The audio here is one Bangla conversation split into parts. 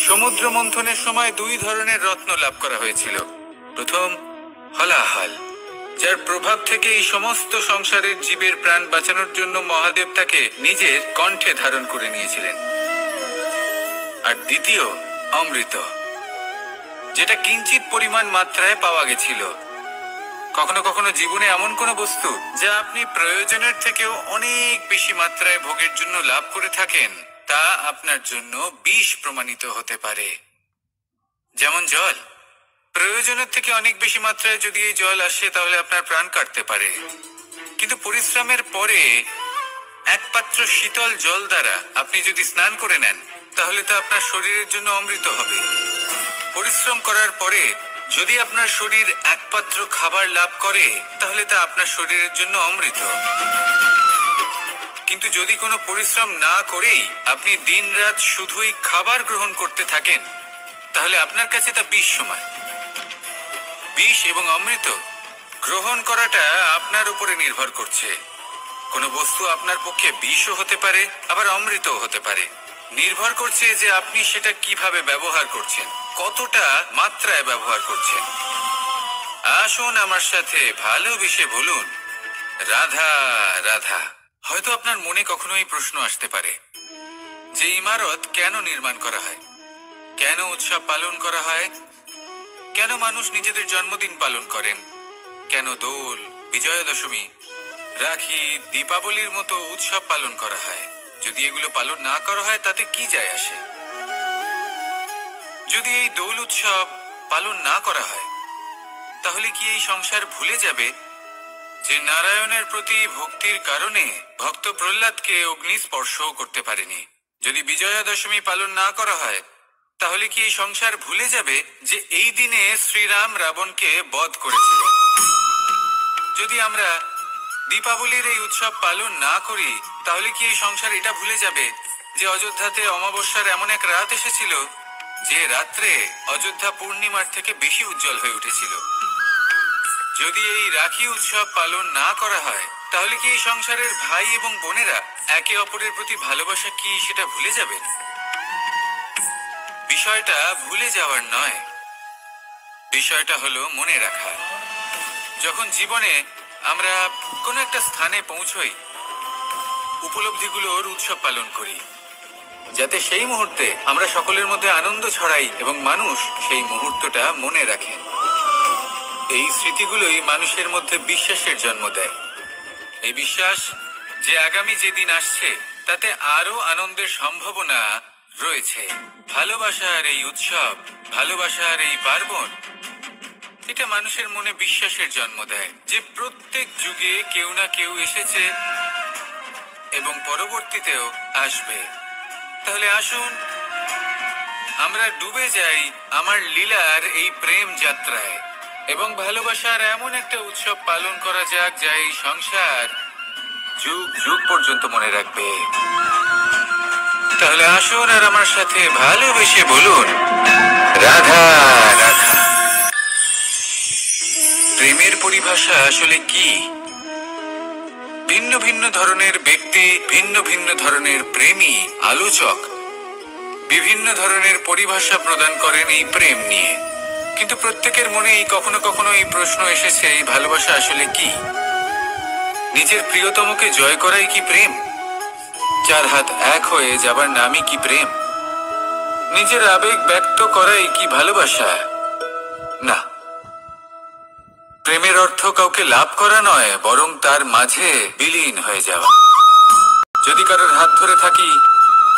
সমুদ্র মন্থনের সময় দুই ধরনের রত্ন লাভ করা হয়েছিল। প্রথম হলাহল, যার প্রভাব থেকে এই সমস্ত সংসারের জীবের প্রাণ বাঁচানোর জন্য মহাদেব তাকে নিজের কণ্ঠে ধারণ করে নিয়েছিলেন। আর দ্বিতীয় অমৃত, যেটা কিঞ্চিত পরিমাণ মাত্রায় পাওয়া গেছিল। কখনো কখনো জীবনে এমন কোনো বস্তু যা আপনি প্রয়োজনের থেকেও অনেক বেশি মাত্রায় ভোগের জন্য লাভ করে থাকেন, তা আপনার জন্য বিষ প্রমাণিত হতে পারে। যেমন জল, প্রয়োজনের থেকে অনেক বেশি মাত্রায় যদি এই জল আসে তাহলে আপনার প্রাণ কাটতে পারে, কিন্তু পরিশ্রমের পরে এক পাত্র শীতল জল দ্বারা আপনি যদি স্নান করে নেন তাহলে তা আপনার শরীরের জন্য অমৃত হবে। পরিশ্রম করার পরে যদি আপনার শরীর এক পাত্র খাবার লাভ করে তাহলে তা আপনার শরীরের জন্য অমৃত। কিন্তু যদি কোনো পরিশ্রম না করেই আপনি দিনরাত শুধুই খাবার গ্রহণ করতে থাকেন তাহলে আপনার কাছে তা বিষ সমান। বিষ এবং অমৃত গ্রহণ করাটা আপনার উপরে নির্ভর করছে। কোনো বস্তু আপনার পক্ষে বিষও হতে পারে, আবার অমৃতও হতে পারে। নির্ভর করছে যে আপনি সেটা কিভাবে ব্যবহার করছেন, কতটা মাত্রায় ব্যবহার করছেন। আসুন আমার সাথে ভালোবেসে বলুন, রাধা রাধা। হয়তো আপনার মনে কখনো এই প্রশ্ন আসতে পারে যে ইমারত কেন নির্মাণ করা হয়, কেন উৎসব পালন করা হয়, কেন মানুষ নিজেদের জন্মদিন পালন করেন, কেন দোল, বিজয়া দশমী, রাখি, দীপাবলির মতো উৎসব পালন করা হয়। যদি এগুলো পালন না করা হয় তাতে কি যায় আসে? যদি এই দোল উৎসব পালন না করা হয় তাহলে কি এই সংসার ভুলে যাবে যে নারায়ণের প্রতি ভক্তির কারণে ভক্ত প্রহ্লাদকে অগ্নি স্পর্শও করতে পারেনি? যদি বিজয়া দশমী পালন না করা হয় তাহলে কি এই সংসার ভুলে যাবে যে এই দিনে শ্রীরাম রাবণকে বধ করেছিলেন? যদি আমরা দীপাবলির এই উৎসব পালন না করি তাহলে কি এই সংসার এটা ভুলে যাবে যে অযোধ্যাতে অমাবস্যার এমন এক রাত এসেছিল যে রাত্রে অযোধ্যা পূর্ণিমার থেকে বেশি উজ্জ্বল হয়ে উঠেছিল? যদি এই রাখি উৎসব পালন না করা হয় তাহলে কি এই সংসারের ভাই এবং বোনেরা একে অপরের প্রতি ভালোবাসা কি সেটা ভুলে যাবেন? বিষয়টা ভুলে যাওয়ার নয়, বিষয়টা হলো মনে রাখা। যখন জীবনে আমরা কোনো একটা স্থানে পৌঁছই, উপলব্ধিগুলোর উৎসব পালন করি, যাতে সেই মুহূর্তে আমরা সকলের মধ্যে আনন্দ ছড়াই এবং মানুষ সেই মুহূর্তটা মনে রাখেন। এই স্মৃতিগুলোই মানুষের মধ্যে বিশ্বাসের জন্ম দেয়। এই বিশ্বাস যে আগামী যেদিন আসছে তাতে আরো আনন্দের সম্ভাবনা রয়েছে। ভালোবাসার এই উৎসব, ভালোবাসার এই পার্বণ, এটা মানুষের মনে বিশ্বাসের জন্ম দেয় যে প্রত্যেক যুগে কেউ না কেউ এসেছে এবং পরবর্তীতেও আসবে। তাহলে আসুন আমরা ডুবে যাই আমার লীলার এই প্রেম যাত্রায় এবং ভালোবাসার এমন একটা উৎসব পালন করা যাক যা এই সংসার যুগ যুগ পর্যন্ত মনে রাখবে। তাহলে আসুন আর আমার সাথে ভালোবেসে বলুন, রাধা রাধা। প্রেমের পরিভাষা আসলে কি? ভিন্ন ভিন্ন ধরনের ব্যক্তি, ভিন্ন ভিন্ন ধরনের প্রেমী আলোচক বিভিন্ন ধরনের পরিভাষা প্রদান করেন এই প্রেম নিয়ে। কিন্তু প্রত্যেকের মনেই কখনো কখনো এই প্রশ্ন এসেছে, এই ভালোবাসা আসলে কি? নিজের প্রিয়তমকে জয় করাই কি প্রেম? চার হাত এক হয়ে যাবার নামই কি প্রেম? নিজের আবেগ ব্যক্ত করাই কি ভালোবাসা? না, প্রেমের অর্থ কাউকে লাভ করা নয়, বরং তার মাঝে বিলীন হয়ে যাওয়া। যদি কারোর হাত ধরে থাকি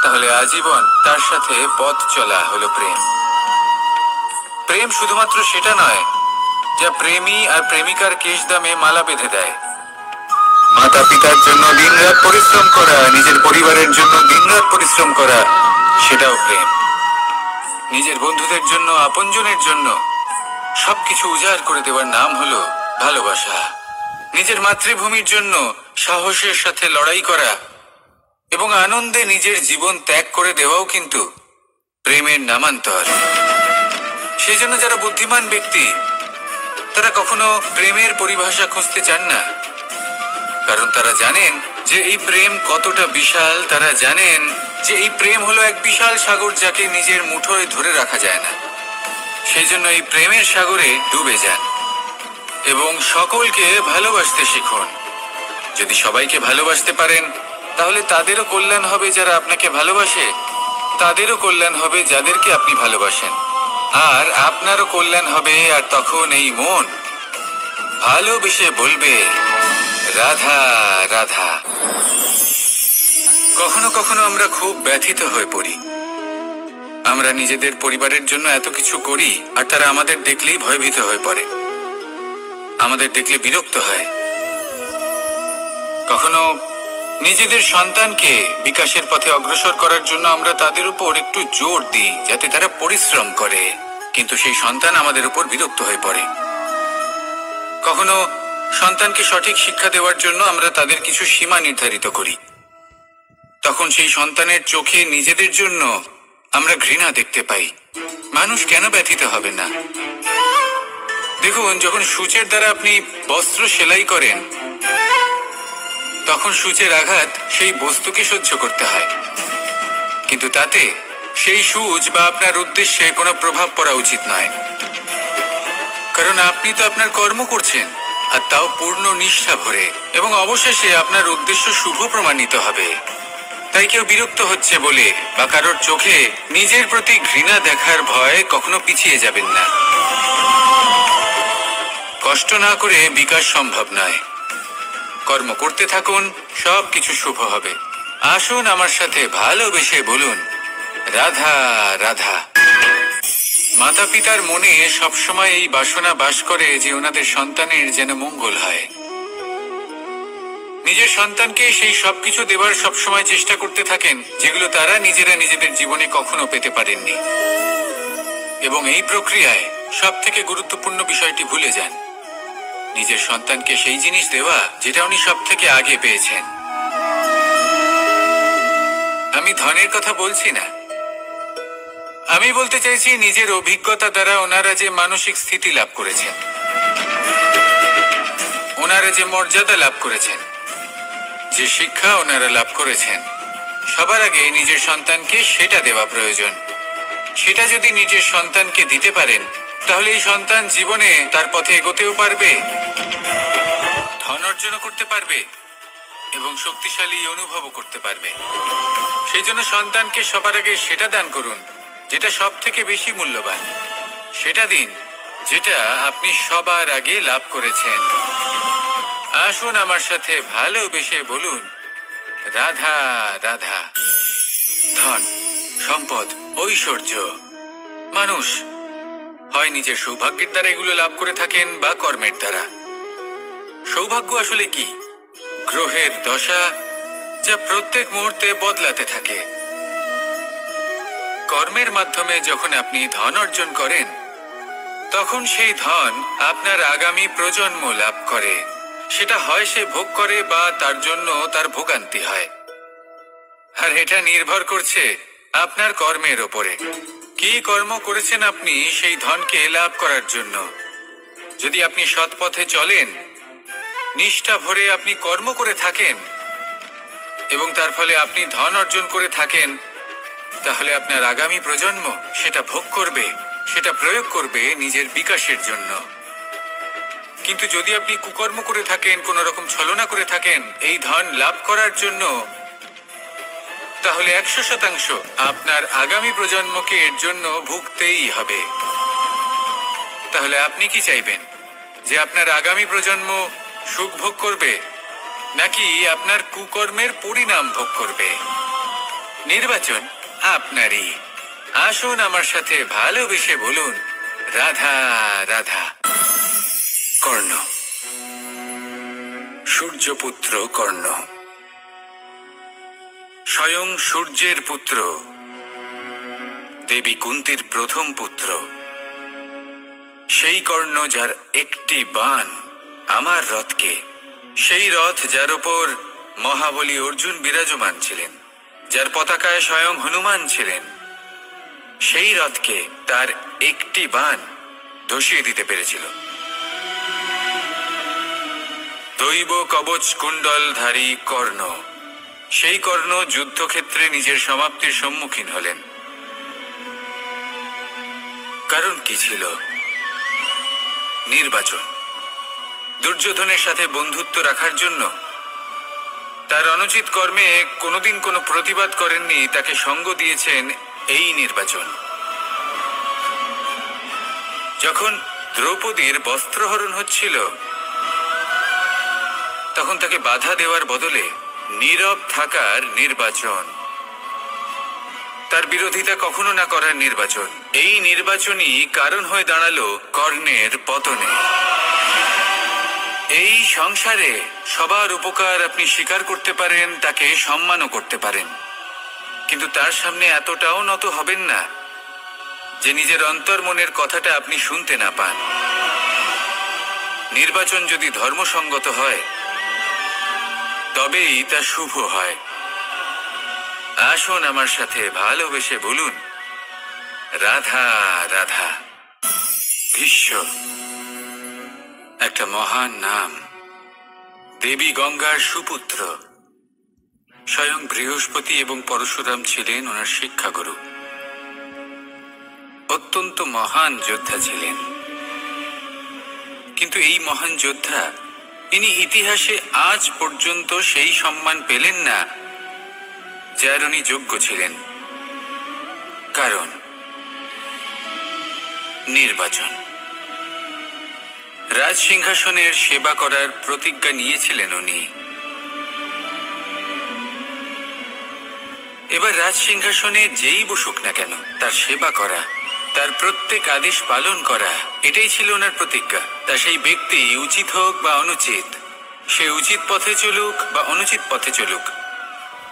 তাহলে আজীবন তার সাথে পথ চলা হলো প্রেম। প্রেম শুধুমাত্র সেটা নয় যা প্রেমী আর প্রেমিকার কেশ দামে মালা বেঁধে দেয়। মাতা পিতার জন্য দিনরাত পরিশ্রম করা, নিজের পরিবারের জন্য দিনরাত পরিশ্রম করা, সেটাও প্রেম। নিজের বন্ধুদের জন্য, আপনজনের জন্য সবকিছু উজাড় করে দেওয়ার নাম হলো ভালোবাসা। নিজের মাতৃভূমির জন্য সাহসের সাথে লড়াই করা এবং আনন্দে নিজের জীবন ত্যাগ করে দেওয়াও কিন্তু প্রেমের নামান্তর। সেই জন্য যারা বুদ্ধিমান ব্যক্তি তারা কখনো প্রেমের পরিভাষা খুঁজতে চান না, কারণ তারা জানেন যে এই প্রেম কতটা বিশাল। তারা জানেন যে এই প্রেম হলো এক বিশাল সাগর, যাকে নিজের মুঠোয় ধরে রাখা যায় না। সেই জন্য এই প্রেমের সাগরে ডুবে যান এবং সকলকে ভালোবাসতে শিখুন। যদি সবাইকে ভালোবাসতে পারেন, তাহলে তাদেরও কল্যাণ হবে যারা আপনাকে ভালোবাসে, তাদেরও কল্যাণ হবে যাদেরকে আপনি ভালোবাসেন, আর আপনারও কল্যাণ হবে। আর তখন এই মন ভালোবেসে বলবে, রাধা রাধা। কখনো কখনো আমরা খুব ব্যথিত হয়ে পড়ি। আমরা নিজেদের পরিবারের জন্য এত কিছু করি, আর তারা আমাদের দেখলেই ভয়ভীত হয়ে পড়ে, আমাদের দেখলে বিরক্ত হয়। কখনো নিজেদের সন্তানকে বিকাশের পথে অগ্রসর করার জন্য আমরা তাদের উপর একটু জোর দিই যাতে তারা পরিশ্রম করে, কিন্তু সেই সন্তান আমাদের উপর বিরক্ত হয়ে পড়ে। কখনো সন্তানকে সঠিক শিক্ষা দেওয়ার জন্য আমরা তাদের কিছু সীমা নির্ধারিত করি, তখন সেই সন্তানের চোখে নিজেদের জন্য আমরা ঘৃণা দেখতে পাই। মানুষ কেন ব্যথিত হবে না? দেখুন, যখন সূচের দ্বারা আপনি বস্ত্র সেলাই করেন, তখন সূচের আঘাত সেই বস্তুকে সহ্য করতে হয়, কিন্তু তাতে সেই সূচ বা আপনার উদ্দেশ্যে কোনো প্রভাব পড়া উচিত নয়, কারণ আপনি তো আপনার কর্ম করছেন, আর তাও পূর্ণ নিষ্ঠা ভরে, এবং অবশেষে আপনার উদ্দেশ্য শুভ প্রমাণিত হবে। তাই কেউ বিরক্ত হচ্ছে বলে বা কারোর চোখে নিজের প্রতি ঘৃণা দেখার ভয় কখনো পিছিয়ে যাবেন না। কষ্ট না করে বিকাশ সম্ভব নয়। কর্ম করতে থাকুন, সব কিছু শুভ হবে। আসুন আমার সাথে ভালোবেসে বলুন, রাধা রাধা। মাতা পিতার মনে সবসময় এই বাসনা বাস করে যে ওনাদের সন্তানের যেন মঙ্গল হয়। নিজের সন্তানকে সেই সবকিছু দেবার সবসময় চেষ্টা করতে থাকেন যেগুলো তারা নিজেরা নিজেদের জীবনে কখনো পেতে পারেননি, এবং এই প্রক্রিয়ায় সব থেকে গুরুত্বপূর্ণ বিষয়টি ভুলে যান, নিজের সন্তানকে সেই জিনিস দেওয়া যেটা উনি সব থেকে আগে পেয়েছেন। আমি ধনের কথা বলছি না, আমি বলতে চাইছি নিজের অভিজ্ঞতা দ্বারা ওনারা যে মানসিক স্থিতি লাভ করেছেন, ওনারা যে মর্যাদা লাভ করেছেন, যে শিক্ষা ওনারা লাভ করেছেন, সবার আগে নিজের সন্তানকে সেটা দেওয়া প্রয়োজন। সেটা যদি নিজের সন্তানকে দিতে পারেন, তাহলে এই সন্তান জীবনে তার পথে এগোতেও পারবে, ধন অর্জন করতে পারবে এবং শক্তিশালী অনুভবও করতে পারবে। সেই জন্য সন্তানকে সবার আগে সেটা দান করুন যেটা সব থেকে বেশি মূল্যবান। সেটা দিন যেটা আপনি সবার আগে লাভ করেছেন। আসুন আমার সাথে ভালোবেসে বলুন, রাধা রাধা। ধন, সম্পদ, ঐশ্বর্য, মানুষ হয় নিজের সৌভাগ্যের দ্বারা এগুলো লাভ করে থাকেন বা কর্মের দ্বারা। সৌভাগ্য আসলে কি? গ্রহের দশা, যা প্রত্যেক মুহূর্তে বদলাতে থাকে। কর্মের মাধ্যমে যখন আপনি ধন অর্জন করেন, তখন সেই ধন আপনার আগামী প্রজন্ম লাভ করে। সেটা হয় সে ভোগ করে বা তার জন্য তার ভোগান্তি হয়, আর এটা নির্ভর করছে আপনার কর্মের ওপরে। কি কর্ম করেছেন আপনি সেই ধনকে লাভ করার জন্য? যদি আপনি সৎ পথে চলেন, নিষ্ঠা ভরে আপনি কর্ম করে থাকেন এবং তার ফলে আপনি ধন অর্জন করে থাকেন, তাহলে আপনার আগামী প্রজন্ম সেটা ভোগ করবে, সেটা প্রয়োগ করবে নিজের বিকাশের জন্য। কিন্তু যদি আপনি কুকর্ম করে থাকেন, কোন রকম ছলনা করে থাকেন এই ধন লাভ করার জন্য, তাহলে 100% আপনার আগামী প্রজন্মকে এর জন্য ভুগতেই হবে। তাহলে আপনি কি চাইবেন? যে আপনার আগামী প্রজন্ম সুখ ভোগ করবে, নাকি আপনার কুকর্মের পরিণাম ভোগ করবে? নির্বাচন আপনারই। আসুন আমার সাথে ভালোবেসে বলুন, রাধা রাধা। কর্ণ, সূর্যপুত্র কর্ণ, স্বয়ং সূর্যের পুত্র, দেবী কুন্তীর প্রথম পুত্র। সেই কর্ণ যার একটি বাণ আমার রথকে, সেই রথ যার ওপর মহাবলী অর্জুন বিরাজমান ছিলেন, যার পতাকায় স্বয়ং হনুমান ছিলেন, সেই রথকে তার একটি বাণ ধসিয়ে দিতে পেরেছিল। দৈব কবচ কুণ্ডলধারী কর্ণ, সেই কর্ণ যুদ্ধক্ষেত্রে নিজের সমাপ্তির সম্মুখীন হলেন। কারণ কি ছিল? নির্বাচন। দুর্যোধনের সাথে বন্ধুত্ব রাখার জন্য, তার অনুচিত কর্মে কোনোদিন কোনো প্রতিবাদ করেননি, তাকে সঙ্গ দিয়েছেন এই নির্বাচন। যখন দ্রৌপদীর বস্ত্রহরণ হচ্ছিল, তখন তাকে বাধা দেওয়ার বদলে নীরব থাকার নির্বাচন, তার বিরোধিতা কখনো না করার নির্বাচন। এই নির্বাচনই কারণ হয়ে দাঁড়ালো কর্ণের পতনে। এই সংসারে সবার উপকার আপনি স্বীকার করতে পারেন, তাকে সম্মানও করতে পারেন, কিন্তু তার সামনে এতটাও নত হবেন না যে নিজের অন্তর্মনের কথাটা আপনি শুনতে না পান। নির্বাচন যদি ধর্মসঙ্গত হয়, তবেই তা শুভ হয়। আসুন আমার সাথে ভালোবেসে বলুন, রাধা রাধা। ভীষ্ম একটা মহান নাম, দেবী গঙ্গার সুপুত্র। স্বয়ং বৃহস্পতি এবং পরশুরাম ছিলেন ওনার শিক্ষাগুরু। অত্যন্ত মহান যোদ্ধা ছিলেন, কিন্তু এই মহান যোদ্ধা, ইনি ইতিহাসে আজ পর্যন্ত সেই সম্মান পেলেন না যার উনি যোগ্য ছিলেন। কারণ নির্বাচন। রাজ সিংহাসনের সেবা করার প্রতিজ্ঞা নিয়েছিলেন উনি। এবার রাজ সিংহাসনে যেই বসুক না কেন, তার সেবা করা, তার প্রত্যেক আদেশ পালন করা, এটাই ছিল ওনার প্রতিজ্ঞা। তা সেই ব্যক্তি উচিত হোক বা অনুচিত, সে উচিত পথে চলুক বা অনুচিত পথে চলুক,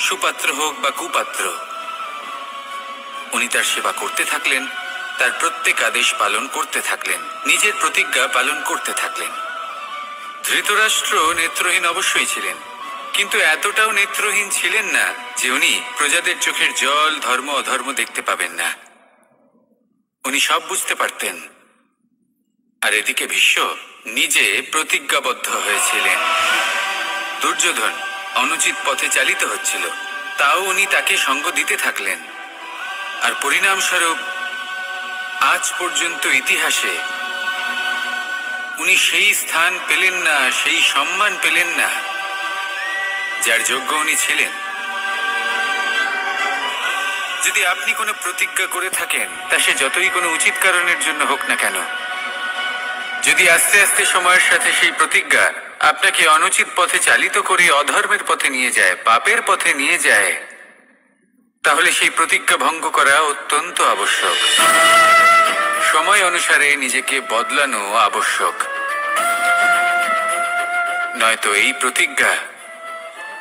সুপাত্র হোক বা কুপাত্র, উনি তার সেবা করতে থাকলেন, তার প্রত্যেক আদেশ পালন করতে থাকলেন, নিজের প্রতিজ্ঞা পালন করতে থাকলেন। ধৃতরাষ্ট্র নেত্রহীন অবশ্যই ছিলেন, কিন্তু এতটাও নেত্রহীন ছিলেন না যে উনি প্রজাদের চোখের জল, ধর্ম অধর্ম দেখতে পাবেন না। উনি সব বুঝতে পারতেন। আর এদিকে ভীষ্ম নিজে প্রতিজ্ঞাবদ্ধ হয়েছিলেন। দুর্যোধন অনুচিত পথে চালিত হচ্ছিল, তাও উনি তাকে সঙ্গ দিতে থাকলেন। আর পরিণামস্বরূপ আজ পর্যন্ত ইতিহাসে উনি সেই স্থান পেলেন না, সেই সম্মান পেলেন না যার যোগ্য উনি ছিলেন। যদি আপনি কোনো প্রতিজ্ঞা করে থাকেন, তা সে যতই কোনো উচিত কারণের জন্য হোক না কেন, যদি আস্তে আস্তে সময়ের সাথে সেই প্রতিজ্ঞা আপনাকে অনুচিত পথে চালিত করে অধর্মের পথে নিয়ে যায়, পাপের পথে নিয়ে যায়, তাহলে সেই প্রতিজ্ঞা ভঙ্গ করা অত্যন্ত আবশ্যক। সময় অনুসারে নিজেকে বদলানো আবশ্যক, নয়তো এই প্রতিজ্ঞা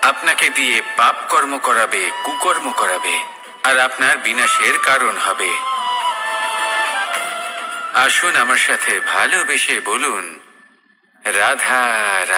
আপনাকে দিয়ে পাপ কর্ম করাবে, কুকর্ম করাবে, আর আপনার বিনাশের কারণ হবে। আসুন আমার সাথে ভালোবেসে বলুন, রাধা রাধা।